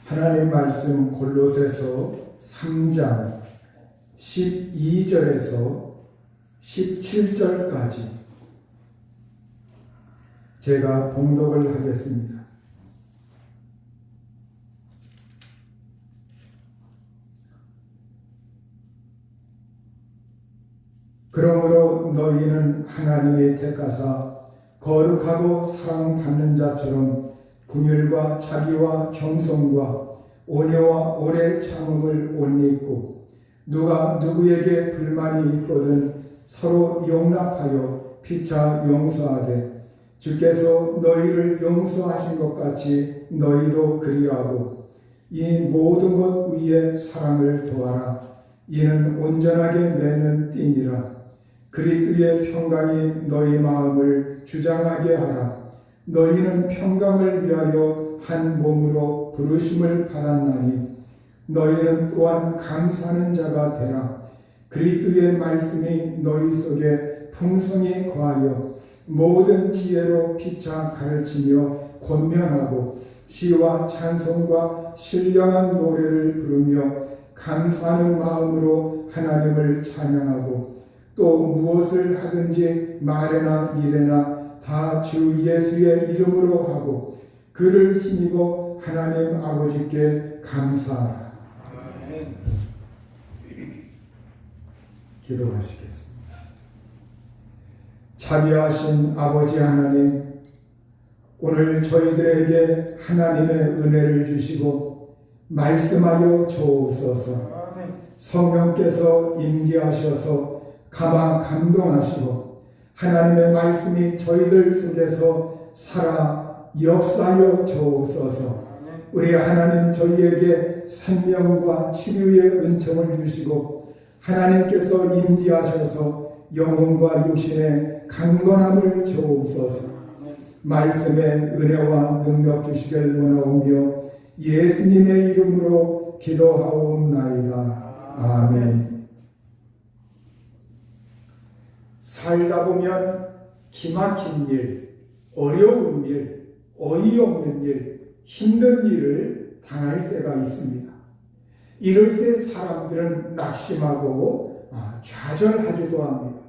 하나님 말씀 골로새서 3장 12절에서 17절까지 제가 봉독을 하겠습니다. 그러므로 너희는 하나님의 택하사 거룩하고 사랑받는 자처럼 긍휼과 자비와 겸손과 온유와 오래 참음을 옷 입고 누가 누구에게 불만이 있거든 서로 용납하여 피차 용서하되 주께서 너희를 용서하신 것 같이 너희도 그리하고 이 모든 것 위에 사랑을 더하라. 이는 온전하게 매는 띠니라. 그리스도의 평강이 너희 마음을 주장하게 하라. 너희는 평강을 위하여 한 몸으로 부르심을 받았나니 너희는 또한 감사하는 자가 되라. 그리스도의 말씀이 너희 속에 풍성히 거하여 모든 지혜로 피차 가르치며 권면하고 시와 찬송과 신령한 노래를 부르며 감사하는 마음으로 하나님을 찬양하고 또 무엇을 하든지 말에나 일에나 다 주 예수의 이름으로 하고 그를 힘입어 하나님 아버지께 감사하라. 기도하시겠습니다. 자비하신 아버지 하나님, 오늘 저희들에게 하나님의 은혜를 주시고 말씀하여 주옵소서. 성령께서 임재하셔서 감화 감동하시고 하나님의 말씀이 저희들 속에서 살아 역사하여 주옵소서. 우리 하나님 저희에게 생명과 치료의 은총을 주시고 하나님께서 임재하셔서 영혼과 육신의 강건함을 주옵소서. 말씀의 은혜와 능력 주시길 원하오며 예수님의 이름으로 기도하옵나이다. 아멘. 살다 보면 기막힌 일, 어려운 일, 어이없는 일, 힘든 일을 당할 때가 있습니다. 이럴 때 사람들은 낙심하고 좌절하기도 합니다.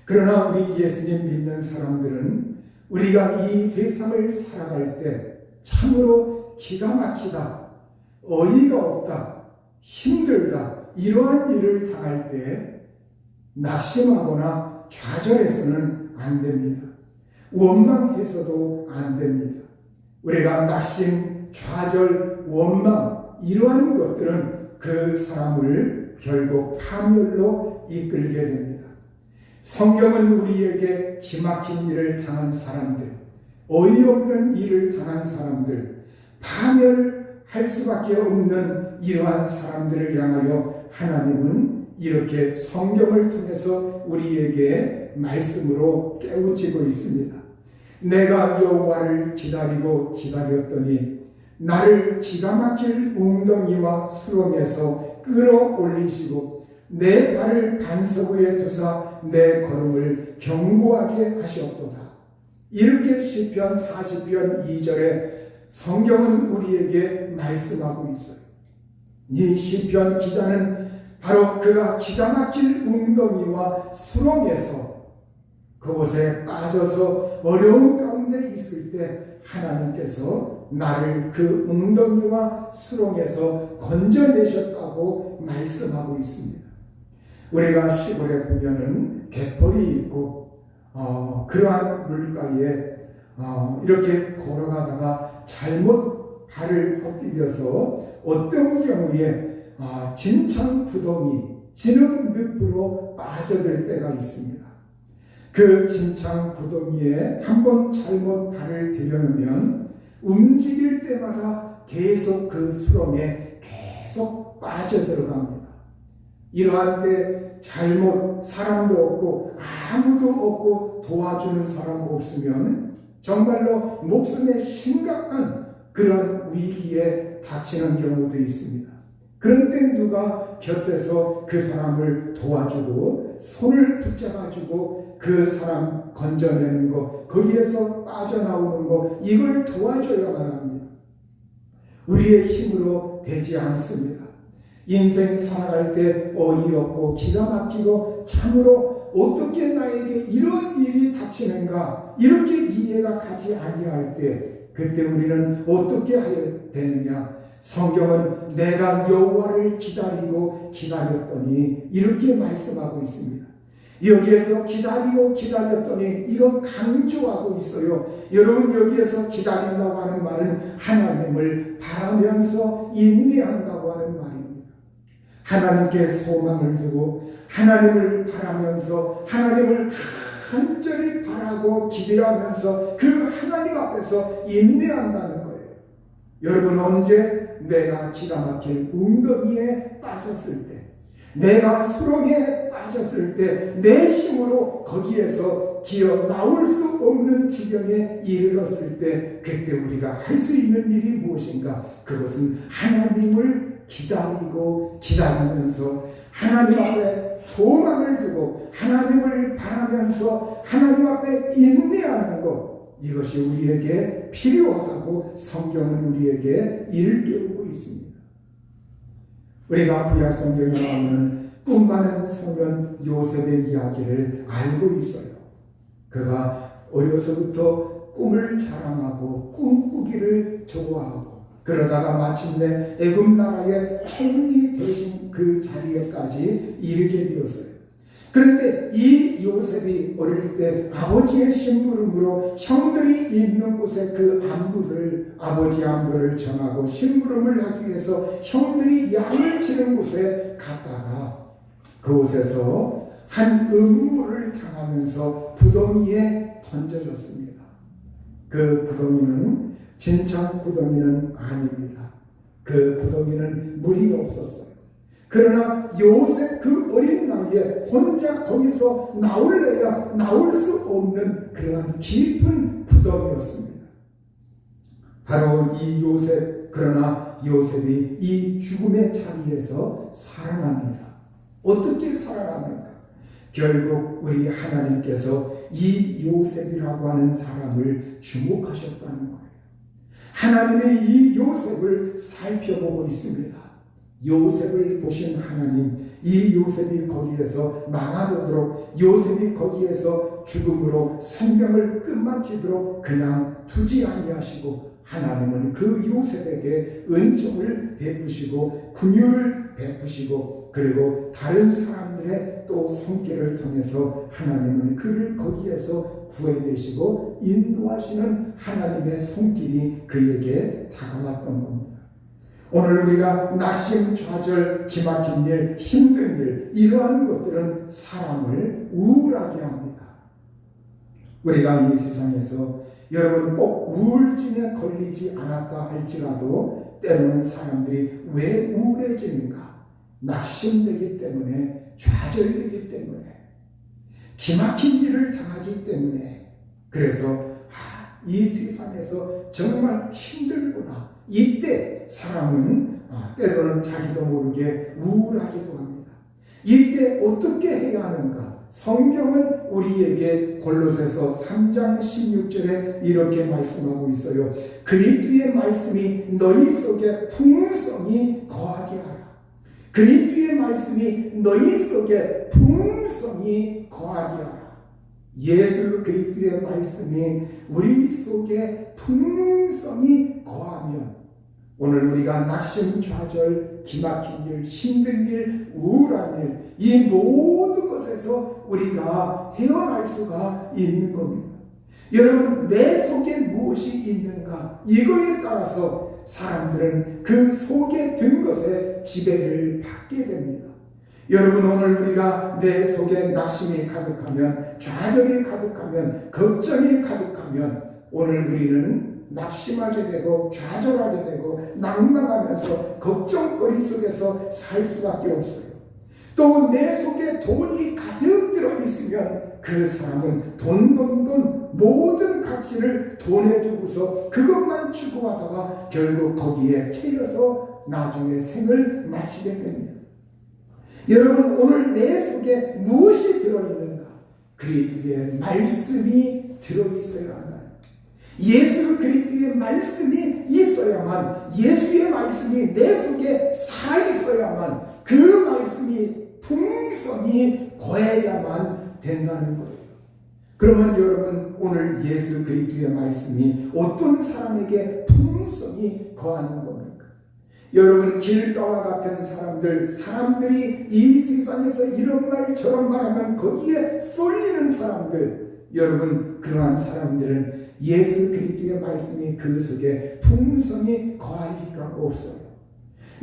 그러나 우리 예수님 믿는 사람들은 우리가 이 세상을 살아갈 때 참으로 기가 막히다, 어이가 없다, 힘들다 이러한 일을 당할 때 낙심하거나 좌절해서는 안 됩니다. 원망해서도 안 됩니다. 우리가 낙심, 좌절, 원망 이러한 것들은 그 사람을 결국 파멸로 이끌게 됩니다. 성경은 우리에게 기막힌 일을 당한 사람들, 어이없는 일을 당한 사람들, 파멸할 수밖에 없는 이러한 사람들을 향하여 하나님은 이렇게 성경을 통해서 우리에게 말씀으로 깨우치고 있습니다. 내가 여호와를 기다리고 기다렸더니 나를 기가 막힐 웅덩이와 수렁에서 끌어올리시고 내 발을 반석 위에 두사 내 걸음을 견고하게 하셨도다. 이렇게 시편 40편 2절에 성경은 우리에게 말씀하고 있어요. 이 시편 기자는 바로 그가 기가 막힐 웅덩이와 수렁에서 그곳에 빠져서 어려운 가운데 있을 때 하나님께서 나를 그 웅덩이와 수렁에서 건져내셨다고 말씀하고 있습니다. 우리가 시골에 보면은 갯벌이 있고 그러한 물가에 이렇게 걸어가다가 잘못 발을 헛디뎌서 어떤 경우에 진창 구덩이, 진흙 늪으로 빠져들 때가 있습니다. 그 진창 구덩이에 한번 잘못 발을 들여놓으면 움직일 때마다 계속 그 수렁에 계속 빠져들어갑니다. 이러한 때 잘못 사람도 없고 아무도 없고 도와주는 사람 없으면 정말로 목숨에 심각한 그런 위기에 닥치는 경우도 있습니다. 그런 때 누가 곁에서 그 사람을 도와주고 손을 붙잡아주고 그 사람 건져내는 것, 거기에서 빠져나오는 것, 이걸 도와줘야만 합니다. 우리의 힘으로 되지 않습니다. 인생 살아갈 때 어이없고 기가 막히고 참으로 어떻게 나에게 이런 일이 닥치는가 이렇게 이해가 가지 아니할 때 그때 우리는 어떻게 해야 되느냐? 성경은 내가 여호와를 기다리고 기다렸더니 이렇게 말씀하고 있습니다. 여기에서 기다리고 기다렸더니 이건 강조하고 있어요. 여러분 여기에서 기다린다고 하는 말은 하나님을 바라면서 인내한다고 하는 말입니다. 하나님께 소망을 두고 하나님을 바라면서 하나님을 간절히 바라고 기대하면서 그 하나님 앞에서 인내한다는 거예요. 여러분 언제 내가 기가 막힐 웅덩이에 빠졌을 때 내가 수렁에 빠졌을 때 내 힘으로 거기에서 기어 나올 수 없는 지경에 이르렀을 때 그때 우리가 할 수 있는 일이 무엇인가? 그것은 하나님을 기다리고 기다리면서 하나님 앞에 소망을 두고 하나님을 바라면서 하나님 앞에 인내하는 것, 이것이 우리에게 필요하다고 성경은 우리에게 일깨우고 있습니다. 우리가 구약 성경에 나오는 꿈 많은 소년 요셉의 이야기를 알고 있어요. 그가 어려서부터 꿈을 자랑하고 꿈꾸기를 좋아하고 그러다가 마침내 애굽 나라의 총리 되신 그 자리에까지 이르게 되었어요. 그런데 이 요셉이 어릴 때 아버지의 심부름으로 형들이 있는 곳에 그 안부를 아버지 안부를 전하고 심부름을 하기 위해서 형들이 양을 치는 곳에 갔다가 그곳에서 한 음모를 당하면서 구덩이에 던져졌습니다. 그 구덩이는 진창 구덩이는 아닙니다. 그 구덩이는 물이 없었어요. 그러나 요셉 그 어린 나이에 혼자 거기서 나올래야 나올 수 없는 그러한 깊은 구덩이였습니다. 바로 이 요셉, 그러나 요셉이 이 죽음의 자리에서 살아납니다. 어떻게 살아납니까? 결국 우리 하나님께서 이 요셉이라고 하는 사람을 주목하셨다는 거예요. 하나님의 이 요셉을 살펴보고 있습니다. 요셉을 보신 하나님, 이 요셉이 거기에서 망하도록, 요셉이 거기에서 죽음으로 생명을 끝마치도록 그냥 두지 아니하시고 하나님은 그 요셉에게 은총을 베푸시고 긍휼을 베푸시고 그리고 다른 사람들의 또 손길을 통해서 하나님은 그를 거기에서 구해내시고 인도하시는 하나님의 손길이 그에게 다가왔던 겁니다. 오늘 우리가 낙심, 좌절, 기막힌 일, 힘든 일, 이러한 것들은 사람을 우울하게 합니다. 우리가 이 세상에서 여러분 꼭 우울증에 걸리지 않았다 할지라도 때로는 사람들이 왜 우울해지는가? 낙심되기 때문에, 좌절되기 때문에, 기막힌 일을 당하기 때문에, 그래서 이 세상에서 정말 힘들구나. 이때 사람은 때로는 자기도 모르게 우울하기도 합니다. 이때 어떻게 해야 하는가? 성경은 우리에게 골로새서 3장 16절에 이렇게 말씀하고 있어요. 그리스도의 말씀이 너희 속에 풍성히 거하게 하라. 그리스도의 말씀이 너희 속에 풍성히 거하게 하라. 예수 그리스도의 말씀이 우리 속에 풍성히 거하면 오늘 우리가 낙심, 좌절, 기막힌 일, 힘든 일, 우울한 일, 이 모든 것에서 우리가 헤어날 수가 있는 겁니다. 여러분, 내 속에 무엇이 있는가? 이거에 따라서 사람들은 그 속에 든 것에 지배를 받게 됩니다. 여러분, 오늘 우리가 내 속에 낙심이 가득하면, 좌절이 가득하면, 걱정이 가득하면 오늘 우리는 낙심하게 되고 좌절하게 되고 낭망하면서 걱정거리 속에서 살 수밖에 없어요. 또 내 속에 돈이 가득 들어있으면 그 사람은 돈 모든 가치를 돈에 두고서 그것만 추구하다가 결국 거기에 채여서 나중에 생을 마치게 됩니다. 여러분, 오늘 내 속에 무엇이 들어있는가? 그리스도의 말씀이 들어있어야 한다. 예수 그리스도의 말씀이 있어야만, 예수의 말씀이 내 속에 살아있어야만, 그 말씀이 풍성히 거해야만 된다는 거예요. 그러면 여러분, 오늘 예수 그리스도의 말씀이 어떤 사람에게 풍성히 거하는 겁니까? 여러분, 길가와 같은 사람들이 이 세상에서 이런 말 저런 말 하면 거기에 쏠리는 사람들, 여러분, 그러한 사람들은 예수 그리스도의 말씀이 그 속에 풍성히 거할 리가 없어요.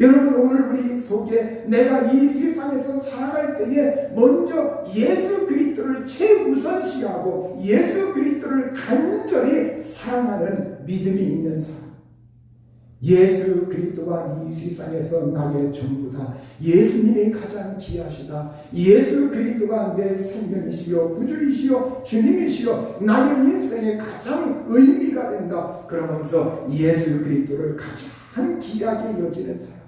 여러분, 오늘 우리 속에 내가 이 세상에서 살아갈 때에 먼저 예수 그리스도를 최우선시하고 예수 그리스도를 간절히 사랑하는 믿음이 있는 사람, 예수 그리스도가 이 세상에서 나의 전부다, 예수님이 가장 귀하시다, 예수 그리스도가 내 생명이시요 구주이시요 주님이시요 나의 인생의 가장 의미가 된다, 그러면서 예수 그리스도를 가장 귀하게 여기는 사람,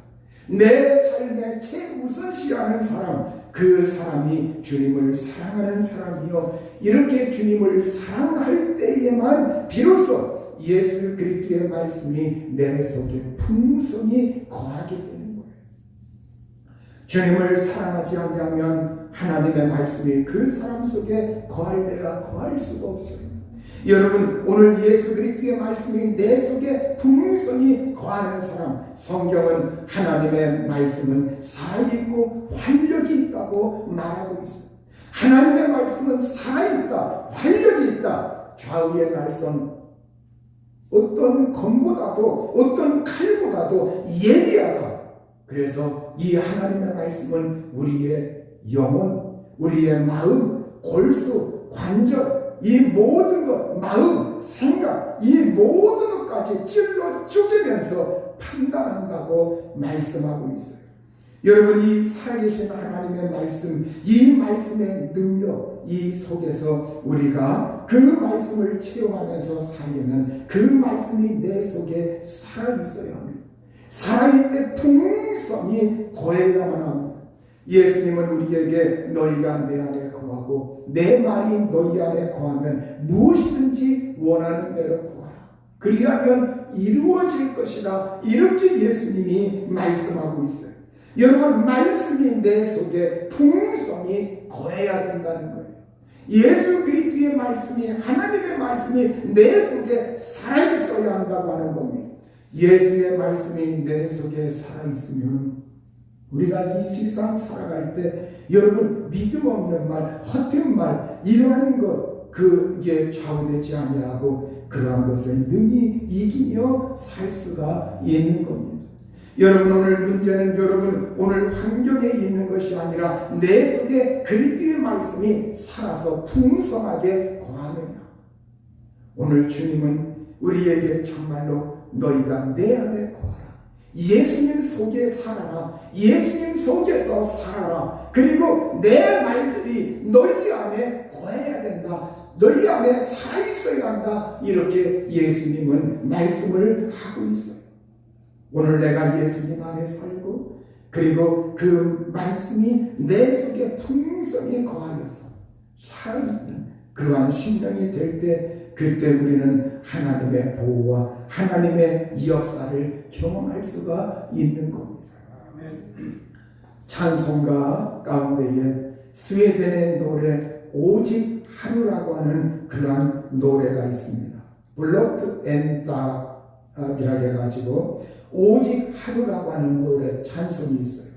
내 삶의 최우선시하는 사람, 그 사람이 주님을 사랑하는 사람이요, 이렇게 주님을 사랑할 때에만 비로소 예수 그리스도의 말씀이 내 속에 풍성히 거하게 되는 거예요. 주님을 사랑하지 않으면 하나님의 말씀이 그 사람 속에 거할래야 거할 수가 없어요. 여러분, 오늘 예수 그리스도의 말씀이 내 속에 풍성히 거하는 사람, 성경은 하나님의 말씀은 살아있고 활력이 있다고 말하고 있어요. 하나님의 말씀은 살아있다, 활력이 있다. 좌우의 날선 어떤 검보다도 어떤 칼보다도 예리하다. 그래서 이 하나님의 말씀은 우리의 영혼, 우리의 마음, 골수, 관절, 이 모든 것, 마음, 생각, 이 모든 것까지 찔러 쪼개면서 판단한다고 말씀하고 있어요. 여러분, 이 살아계신 하나님의 말씀, 이 말씀의 능력, 이 속에서 우리가 그 말씀을 체험하면서 살려면 그 말씀이 내 속에 살아있어야 합니다. 살아있을 때 풍성이 거해야만 합니다. 예수님은 우리에게 너희가 내 안에 거하고 내 말이 너희 안에 거하면 무엇이든지 원하는 대로 구하라, 그리하면 이루어질 것이다, 이렇게 예수님이 말씀하고 있어요. 여러분, 말씀이 내 속에 풍성히 거해야 된다는 거예요. 예수 그리스도의 말씀이, 하나님의 말씀이 내 속에 살아있어야 한다고 하는 겁니다. 예수의 말씀이 내 속에 살아있으면 우리가 이 세상 살아갈 때, 여러분, 믿음 없는 말, 허튼 말, 이러한 것, 그게 좌우되지 아니하고 그러한 것을 능히 이기며 살 수가 있는 겁니다. 여러분, 오늘 문제는 여러분 오늘 환경에 있는 것이 아니라 내 속에 그리스도의 말씀이 살아서 풍성하게 거하느냐. 오늘 주님은 우리에게 정말로 너희가 내 안에 거하라, 예수님 속에 살아라, 예수님 속에서 살아라, 그리고 내 말들이 너희 안에 거해야 된다, 너희 안에 살아있어야 한다, 이렇게 예수님은 말씀을 하고 있어요. 오늘 내가 예수님 안에 살고 그리고 그 말씀이 내 속에 풍성히 거하여서 살아있는 그러한 심령이 될 때, 그때 우리는 하나님의 보호와 하나님의 역사를 경험할 수가 있는 겁니다. 찬송가 가운데에 스웨덴의 노래 오직 하루라고 하는 그러한 노래가 있습니다. 블로트 앤 닥이라고 해가지고 오직 하루라고 하는 노래 찬송이 있어요.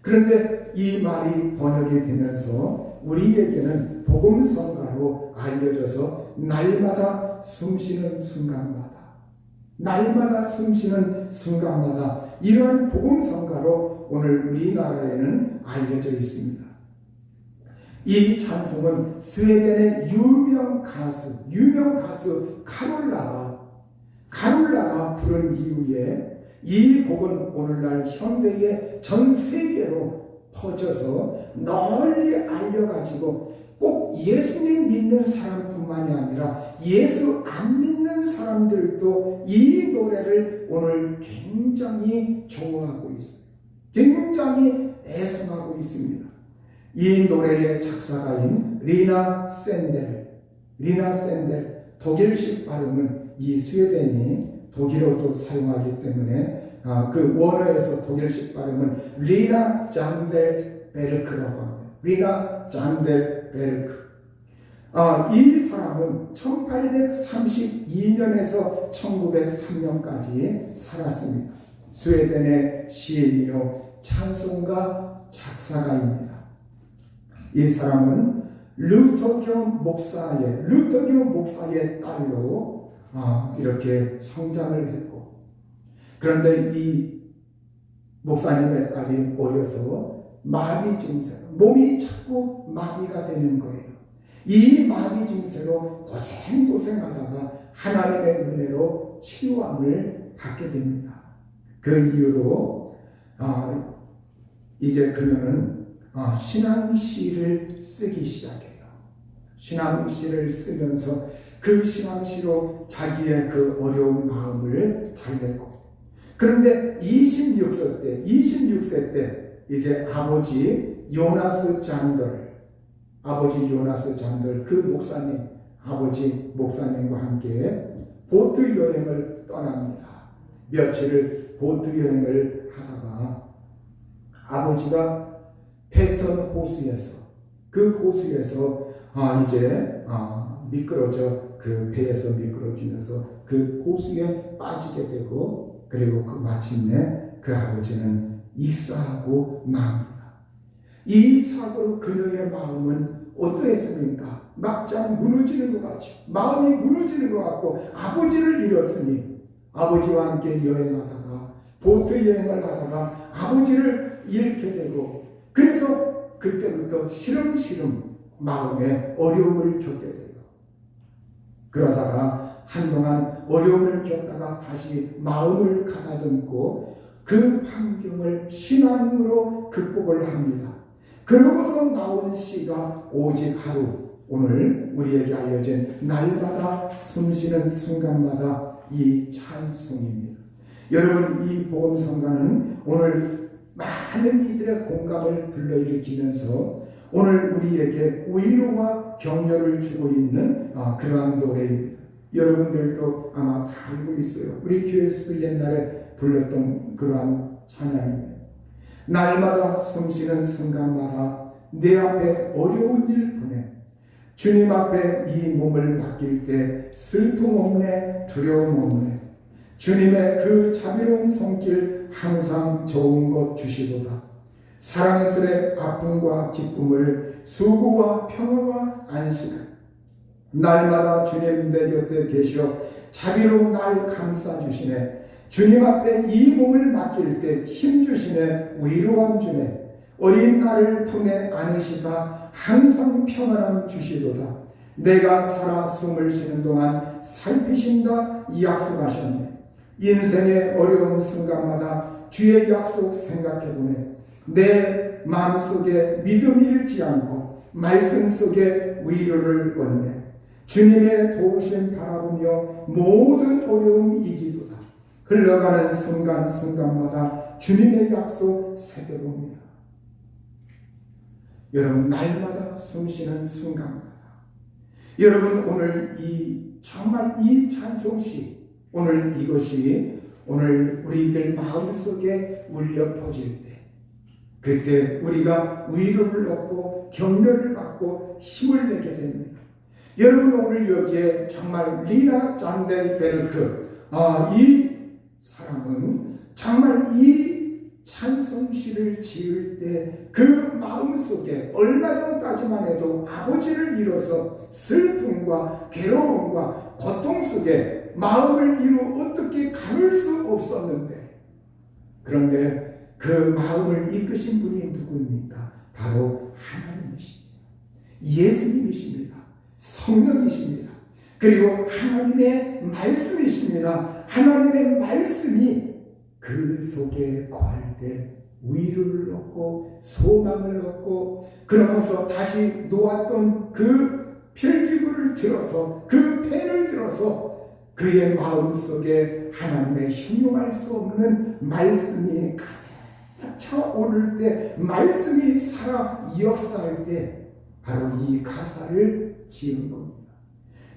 그런데 이 말이 번역이 되면서 우리에게는 복음성가로 알려져서 날마다 숨쉬는 순간마다, 날마다 숨쉬는 순간마다 이런 복음성가로 오늘 우리나라에는 알려져 있습니다. 이 찬송은 스웨덴의 유명 가수 카롤라가 부른 이후에 이 곡은 오늘날 현대의 전 세계로 퍼져서 널리 알려가지고 꼭 예수님 믿는 사람뿐만이 아니라 예수 안 믿는 사람들도 이 노래를 오늘 굉장히 좋아하고 있어요. 굉장히 애송하고 있습니다. 이 노래의 작사가인 리나 샌델, 독일식 발음은 이 스웨덴이 독일어도 사용하기 때문에 그 원어에서 독일식 발음은 리나 잔델베르크라고 합니다. 리나 잔델베르크. 이 사람은 1832년에서 1903년까지 살았습니다. 스웨덴의 시인이요 찬송가 작사가입니다. 이 사람은 루터교 목사의 딸로 이렇게 성장을 했고, 그런데 이 목사님의 딸이 어려서 마비 증세로 몸이 자꾸 마비가 되는 거예요. 이 마비 증세로 고생하다가 하나님의 은혜로 치유함을 받게 됩니다. 그 이후로 이제 그녀는 신앙시를 쓰기 시작해요. 신앙시를 쓰면서 그 신앙시로 자기의 그 어려운 마음을 달래고, 그런데 26세 때 이제 아버지 요나스 잔들 그 아버지 목사님과 함께 보트 여행을 떠납니다. 며칠을 보트 여행을 하다가 아버지가 패턴 호수에서 이제 미끄러져 그 배에서 미끄러지면서 그 호수에 빠지게 되고, 그리고 마침내 그 아버지는 익사하고 맙니다. 이 사고로 그녀의 마음은 어떠했습니까? 막장 무너지는 것 같죠. 마음이 무너지는 것 같고, 아버지를 잃었으니 아버지와 함께 여행하다가 보트 여행을 하다가 아버지를 잃게 되고, 그래서 그때부터 시름시름 마음에 어려움을 겪게 돼요. 그러다가 한동안 어려움을 겪다가 다시 마음을 가다듬고 그 환경을 신앙으로 극복을 합니다. 그러고서 나온 시가 오직 하루, 오늘 우리에게 알려진 날마다 숨쉬는 순간마다 이 찬송입니다. 여러분, 이 복음성가는 오늘 많은 이들의 공감을 불러일으키면서 오늘 우리에게 위로와 격려를 주고 있는 그러한 노래입니다. 여러분들도 아마 다 알고 있어요. 우리 교회에서도 옛날에 불렀던 그러한 찬양입니다. 날마다 숨쉬는 순간마다 내 앞에 어려운 일 보내, 주님 앞에 이 몸을 맡길 때 슬픔 없네, 두려움 없네. 주님의 그 자비로운 손길 항상 좋은 것 주시도다. 사랑스레 아픔과 기쁨을, 수고와 평화와 안식을, 날마다 주님 내 곁에 계시어 자비로 날 감싸주시네. 주님 앞에 이 몸을 맡길 때 힘주시네, 위로함 주네. 어린 나를 품에 안으시사 항상 평안함 주시도다. 내가 살아 숨을 쉬는 동안 살피신다 약속하셨네. 인생의 어려운 순간마다 주의 약속 생각해보네. 내 마음속에 믿음이 잃지 않고 말씀 속에 위로를 얻네. 주님의 도우심 바라보며 모든 어려움 이기도다. 흘러가는 순간순간마다 주님의 약속 새겨봅니다. 여러분, 날마다 숨쉬는 순간마다, 여러분, 오늘 정말 이 찬송시, 오늘 이것이 오늘 우리들 마음속에 울려 퍼질 때, 그때 우리가 위로를 얻고 격려를 받고 힘을 내게 됩니다. 여러분, 오늘 여기에 정말 리나 잔델베르크, 이 사람은 정말 이 찬송시를 지을 때 그 마음속에 얼마 전까지만 해도 아버지를 잃어서 슬픔과 괴로움과 고통 속에 마음을 이루 어떻게 가눌 수 없었는데, 그런데 그 마음을 이끄신 분이 누구입니까? 바로 하나님이십니다. 예수님이십니다. 성령이십니다. 그리고 하나님의 말씀이십니다. 하나님의 말씀이 그 속에 거할 때 위로를 얻고 소망을 얻고, 그러면서 다시 놓았던 그 필기구를 들어서, 그 패를 들어서 그의 마음속에 하나님의 형용할 수 없는 말씀이 가득 차오를 때, 말씀이 살아 역사할 때 바로 이 가사를 지은 겁니다.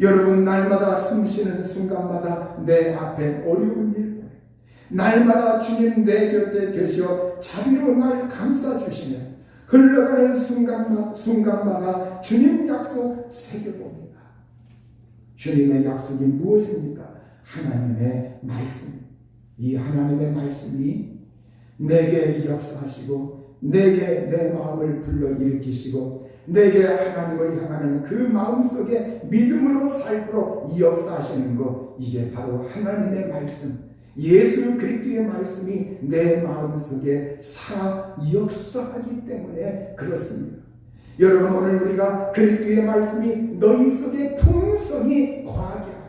여러분, 날마다 숨쉬는 순간마다 내 앞에 어려운 일 보내, 날마다 주님 내 곁에 계셔 자비로 날 감싸주시며 흘러가는 순간마다 주님 약속 새겨봅니다. 주님의 약속이 무엇입니까? 하나님의 말씀. 이 하나님의 말씀이 내게 역사하시고 내게 내 마음을 불러일으키시고 내게 하나님을 향하는 그 마음속에 믿음으로 살도록 역사하시는 것, 이게 바로 하나님의 말씀, 예수 그리스도의 말씀이 내 마음속에 살아 역사하기 때문에 그렇습니다. 여러분, 오늘 우리가 그리스도의 말씀이 너희 속에 풍성히 거하게 하라.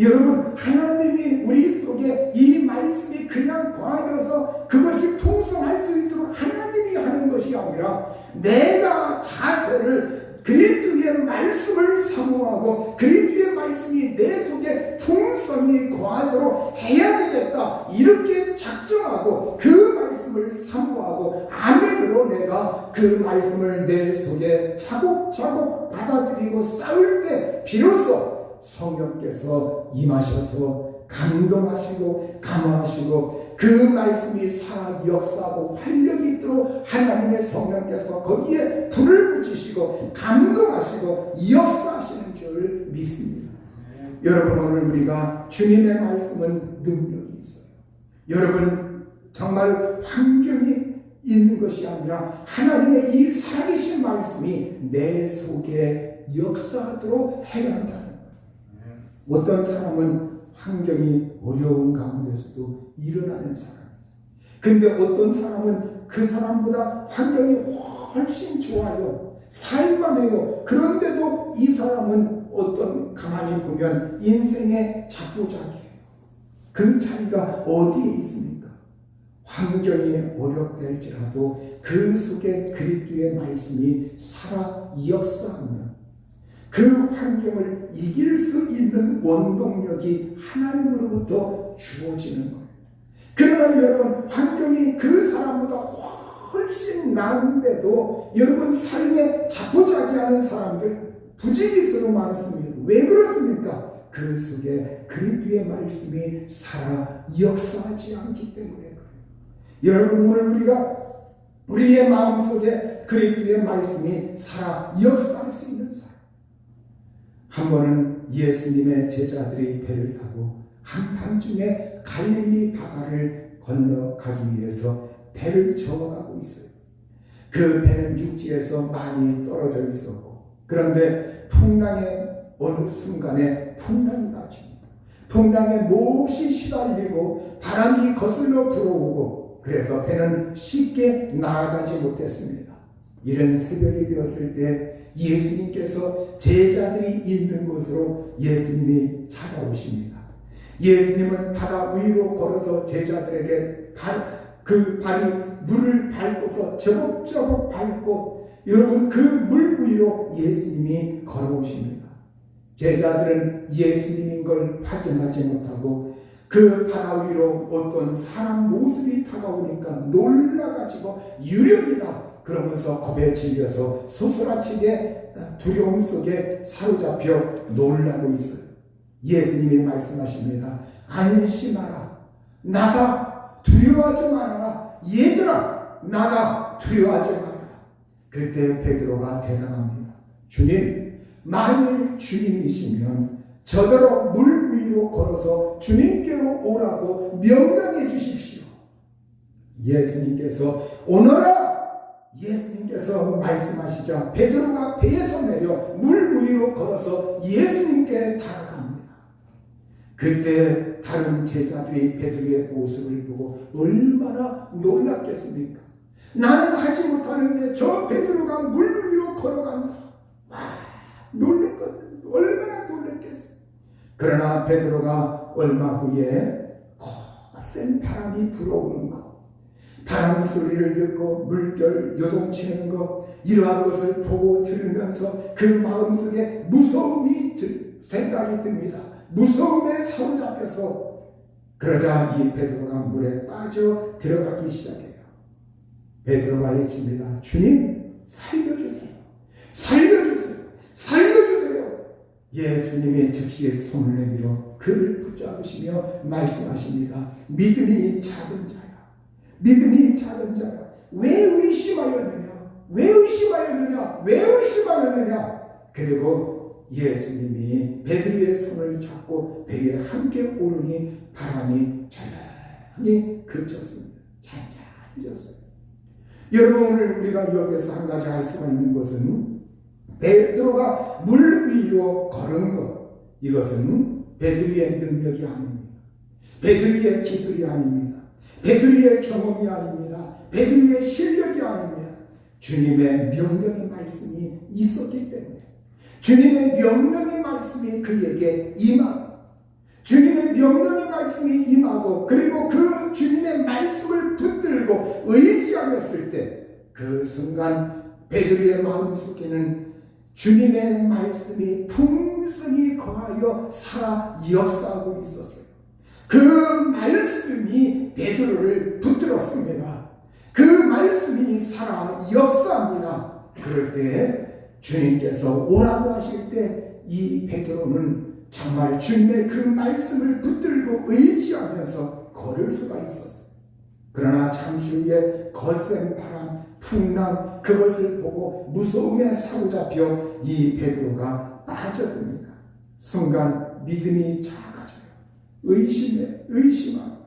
여러분, 하나님이 우리 속에 이 말씀이 그냥 거하여서 그것이 풍성할 수 있도록 하나님이 하는 것이 아니라 내가 자세를 그리스도의 말씀을 사모하고 그리스도의 말씀이 내 속에 풍성히 거하도록 해야 되겠다, 이렇게 작정하고 그 말씀을 사모하고 아멘으로 내가 그 말씀을 내 속에 차곡차곡 받아들이고 쌓을 때 비로소 성령께서 임하셔서 감동하시고 감화하시고 그 말씀이 살아 역사하고 활력이 있도록 하나님의 성령께서 거기에 불을 붙이시고 감동하시고 역사하시는 줄 믿습니다. 여러분, 오늘 우리가 주님의 말씀은 능력이 있어요. 여러분, 정말 환경이 있는 것이 아니라 하나님의 이 살아계신 말씀이 내 속에 역사하도록 해야 한다는 거예요. 어떤 사람은 환경이 어려운 가운데서도 일어나는 사람, 근데 어떤 사람은 그 사람보다 환경이 훨씬 좋아요, 살만해요. 그런데도 이 사람은 가만히 보면 인생의 자포자기예요. 그 차이가 어디에 있습니까? 환경이 어렵될지라도 그 속에 그리스도의 말씀이 살아 역사하면 그 환경을 이길 수 있는 원동력이 하나님으로부터 주어지는 거예요. 그러나 여러분, 환경이 그 사람보다 훨씬 나은데도 여러분 삶에 자포자기하는 사람들 부지기수로 많습니다. 왜 그렇습니까? 그 속에 그리스도의 말씀이 살아 역사하지 않기 때문에 그래요. 여러분, 오늘 우리가 우리의 마음속에 그리스도의 말씀이 살아 역사할 수 있는 사람. 한 번은 예수님의 제자들이 배를 타고 한밤중에 갈릴리 바다를 건너가기 위해서 배를 저어가고 있어요. 그 배는 육지에서 많이 떨어져 있었고, 그런데 풍랑의 어느 순간에 풍랑이 나집니다. 풍랑에 몹시 시달리고 바람이 거슬러 불어오고, 그래서 배는 쉽게 나아가지 못했습니다. 이른 새벽이 되었을 때 예수님께서 제자들이 있는 곳으로 예수님이 찾아오십니다. 예수님은 바다 위로 걸어서 제자들에게 그 발이 물을 밟고서 저벅저벅 밟고, 여러분, 그 물 위로 예수님이 걸어오십니다. 제자들은 예수님인 걸 확인하지 못하고 그 바다 위로 어떤 사람 모습이 다가오니까 놀라가지고 유령이다 그러면서 겁에 질려서 소스라치게 두려움 속에 사로잡혀 놀라고 있어요. 예수님이 말씀하십니다. 안심하라, 나다, 두려워하지 말아라. 얘들아, 나다, 두려워하지 말아라. 그때 베드로가 대답합니다. 주님, 만일 주님이시면 저더러 물 위로 걸어서 주님께로 오라고 명령해 주십시오. 예수님께서 오너라! 예수님께서 말씀하시자 베드로가 배에서 내려 물 위로 걸어서 예수님께 다가갑니다. 그때 다른 제자들이 베드로의 모습을 보고 얼마나 놀랐겠습니까? 나는 하지 못하는데 저 베드로가 물 위로 걸어간다. 와, 놀랬거든. 얼마나 놀랬겠어. 그러나 베드로가 얼마 후에 거센 바람이 불어오는 것, 바람 소리를 듣고 물결 요동치는 것, 이러한 것을 보고 들으면서 그 마음속에 무서움이 생각이 듭니다. 무서움에 사로잡혀서, 그러자 이 베드로가 물에 빠져 들어가기 시작해요. 베드로가 외칩니다. 주님, 살려주세요. 살려주세요. 살려주세요. 예수님이 즉시 손을 내밀어 그를 붙잡으시며 말씀하십니다. 믿음이 작은 자야. 믿음이 작은 자야. 왜 의심하였느냐? 왜 의심하였느냐? 왜 의심하였느냐? 그리고 예수님이 베드로의 손을 잡고 배에 함께 오르니 바람이 조용히 그쳤습니다. 잔잔해졌어요. 여러분, 오늘 우리가 여기서 한 가지 알 수가 있는 것은 베드로가 물 위로 걸은 것, 이것은 베드로의 능력이 아닙니다. 베드로의 기술이 아닙니다. 베드로의 경험이 아닙니다. 베드로의 실력이 아닙니다. 주님의 명령의 말씀이 있었기 때문에, 주님의 명령의 말씀이 그에게 임하고, 주님의 명령의 말씀이 임하고, 그리고 그 주님의 말씀을 붙들고 의지하였을 때 그 순간 베드로의 마음속에는 주님의 말씀이 풍성히 거하여 살아 역사하고 있었어요. 그 말씀이 베드로를 붙들었습니다. 그 말씀이 살아 역사합니다. 그럴 때 주님께서 오라고 하실 때 이 베드로는 정말 주님의 그 말씀을 붙들고 의지하면서 걸을 수가 있었어요. 그러나 잠시 후에 거센 바람, 풍랑, 그것을 보고 무서움에 사로잡혀 이 베드로가 빠져듭니다. 순간 믿음이 작아져요. 의심하고.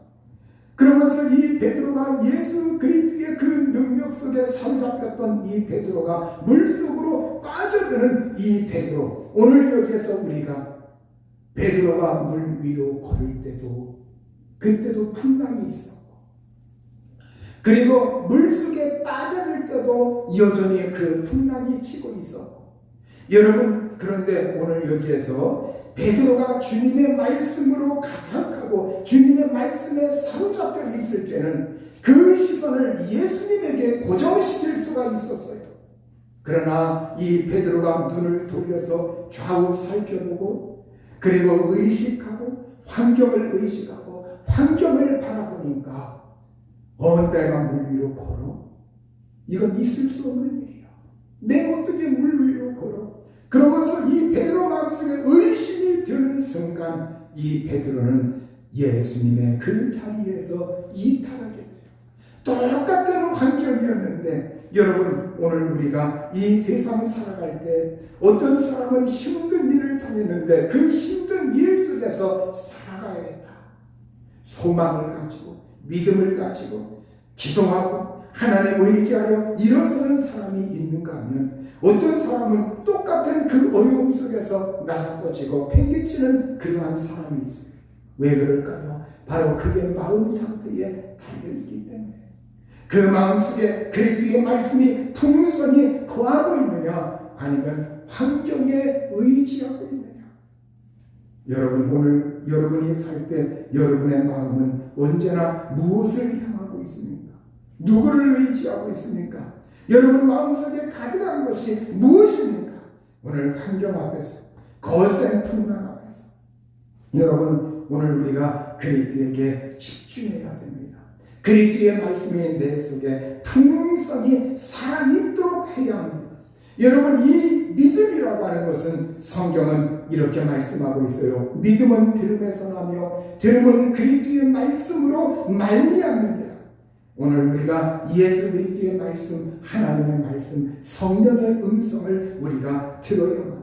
그러면서 이 베드로가 예수 그리스도의 그 능력 속에 사로잡혔던 이 베드로가 물속으로 빠져드는 이 베드로, 오늘 여기에서 우리가 베드로가 물 위로 걸을 때도 그때도 풍랑이 있었고, 그리고 물속에 빠져들 때도 여전히 그 풍랑이 치고 있었고, 여러분, 그런데 오늘 여기에서 베드로가 주님의 말씀으로 가득하고 주님의 말씀에 사로잡혀 있을 때는 그 시선을 예수님에게 고정시킬 수가 있었어요. 그러나 이 베드로가 눈을 돌려서 좌우 살펴보고, 그리고 의식하고, 환경을 의식하고 환경을 바라보니까 내가 물 위로 걸어? 이건 있을 수 없는 일이야. 내가 어떻게 물 위로 걸어? 그러면서 이 베드로 마음속에 의심이 드는 순간 이 베드로는 예수님의 그 자리에서 이탈하게 돼요. 똑같은 환경이었는데, 여러분, 오늘 우리가 이 세상 살아갈 때 어떤 사람은 힘든 일을 당했는데 그 힘든 일 속에서 살아가야겠다. 소망을 가지고 믿음을 가지고 기도하고 하나님 의지하여 일어서는 사람이 있는가 하면, 어떤 사람은 똑같은 그 어려움 속에서 나자빠지고 팽개치는 그러한 사람이 있어요. 왜 그럴까요? 바로 그의 마음 상태에 달려있기 때문에. 그 마음속에 그리스도의 말씀이 풍성히 거하고 있느냐, 아니면 환경에 의지하고 있느냐. 여러분, 오늘 여러분이 살 때 여러분의 마음은 언제나 무엇을 향하고 있습니까? 누구를 의지하고 있습니까? 여러분 마음속에 가득한 것이 무엇입니까? 오늘 환경 앞에서, 거센 풍랑 앞에서 여러분, 오늘 우리가 그리스도에게 집중해야 됩니다. 그리스도의 말씀이 내 속에 풍성히 살아있도록 해야 합니다. 여러분, 이 믿음이라고 하는 것은 성경은 이렇게 말씀하고 있어요. 믿음은 들음에서 나며 들음은 그리스도의 말씀으로 말미암느니라. 오늘 우리가 예수 그리스도의 말씀, 하나님의 말씀, 성령의 음성을 우리가 들어야 합니다.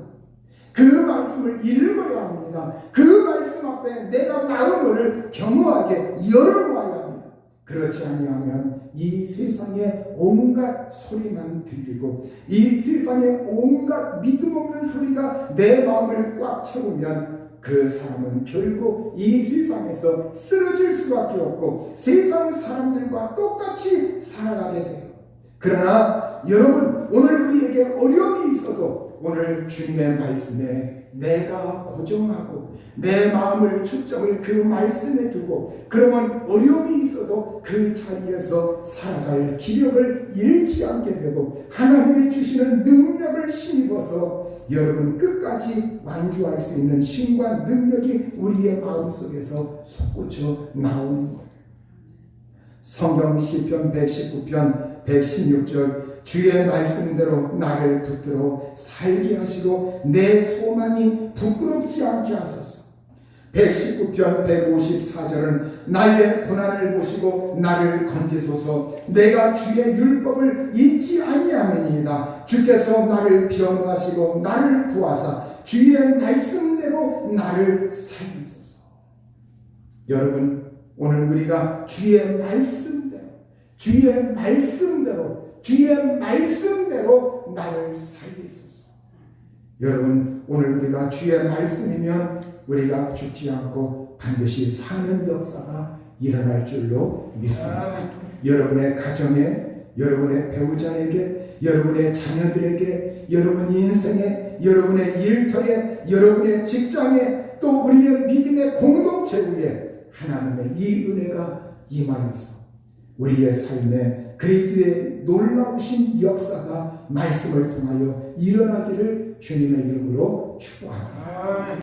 그 말씀을 읽어야 합니다. 그 말씀 앞에 내가 마음을 겸허하게 열어놓아야 합니다. 그렇지 아니하면 이 세상에 온갖 소리만 들리고, 이 세상에 온갖 믿음 없는 소리가 내 마음을 꽉 채우면 그 사람은 결국 이 세상에서 쓰러질 수밖에 없고 세상 사람들과 똑같이 살아가게 돼요. 그러나 여러분, 오늘 우리에게 어려움이 있어도 오늘 주님의 말씀에 내가 고정하고 내 마음을 초점을 그 말씀에 두고, 그러면 어려움이 있어도 그 자리에서 살아갈 기력을 잃지 않게 되고 하나님이 주시는 능력을 힘입어서 여러분 끝까지 완주할 수 있는 힘과 능력이 우리의 마음속에서 솟구쳐 나오는 거예요. 성경 시편 119편 116절 주의 말씀대로 나를 붙들어 살게 하시고 내 소망이 부끄럽지 않게 하소서. 119편 154절은 나의 고난을 보시고 나를 건지소서. 내가 주의 율법을 잊지 아니하매니이다. 주께서 나를 변호하시고 나를 구하사 주의 말씀대로 나를 살리소서. 여러분, 오늘 우리가 주의 말씀대로 나를 살리소서. 여러분, 오늘 우리가 주의 말씀이면 우리가 죽지 않고 반드시 사는 역사가 일어날 줄로 믿습니다. 여러분의 가정에, 여러분의 배우자에게, 여러분의 자녀들에게, 여러분 인생에, 여러분의 일터에, 여러분의 직장에, 또 우리의 믿음의 공동체 위에 하나님의 이 은혜가 임하여서 우리의 삶에 그리스도의 놀라우신 역사가 말씀을 통하여 일어나기를 주님의 이름으로 축복합니다.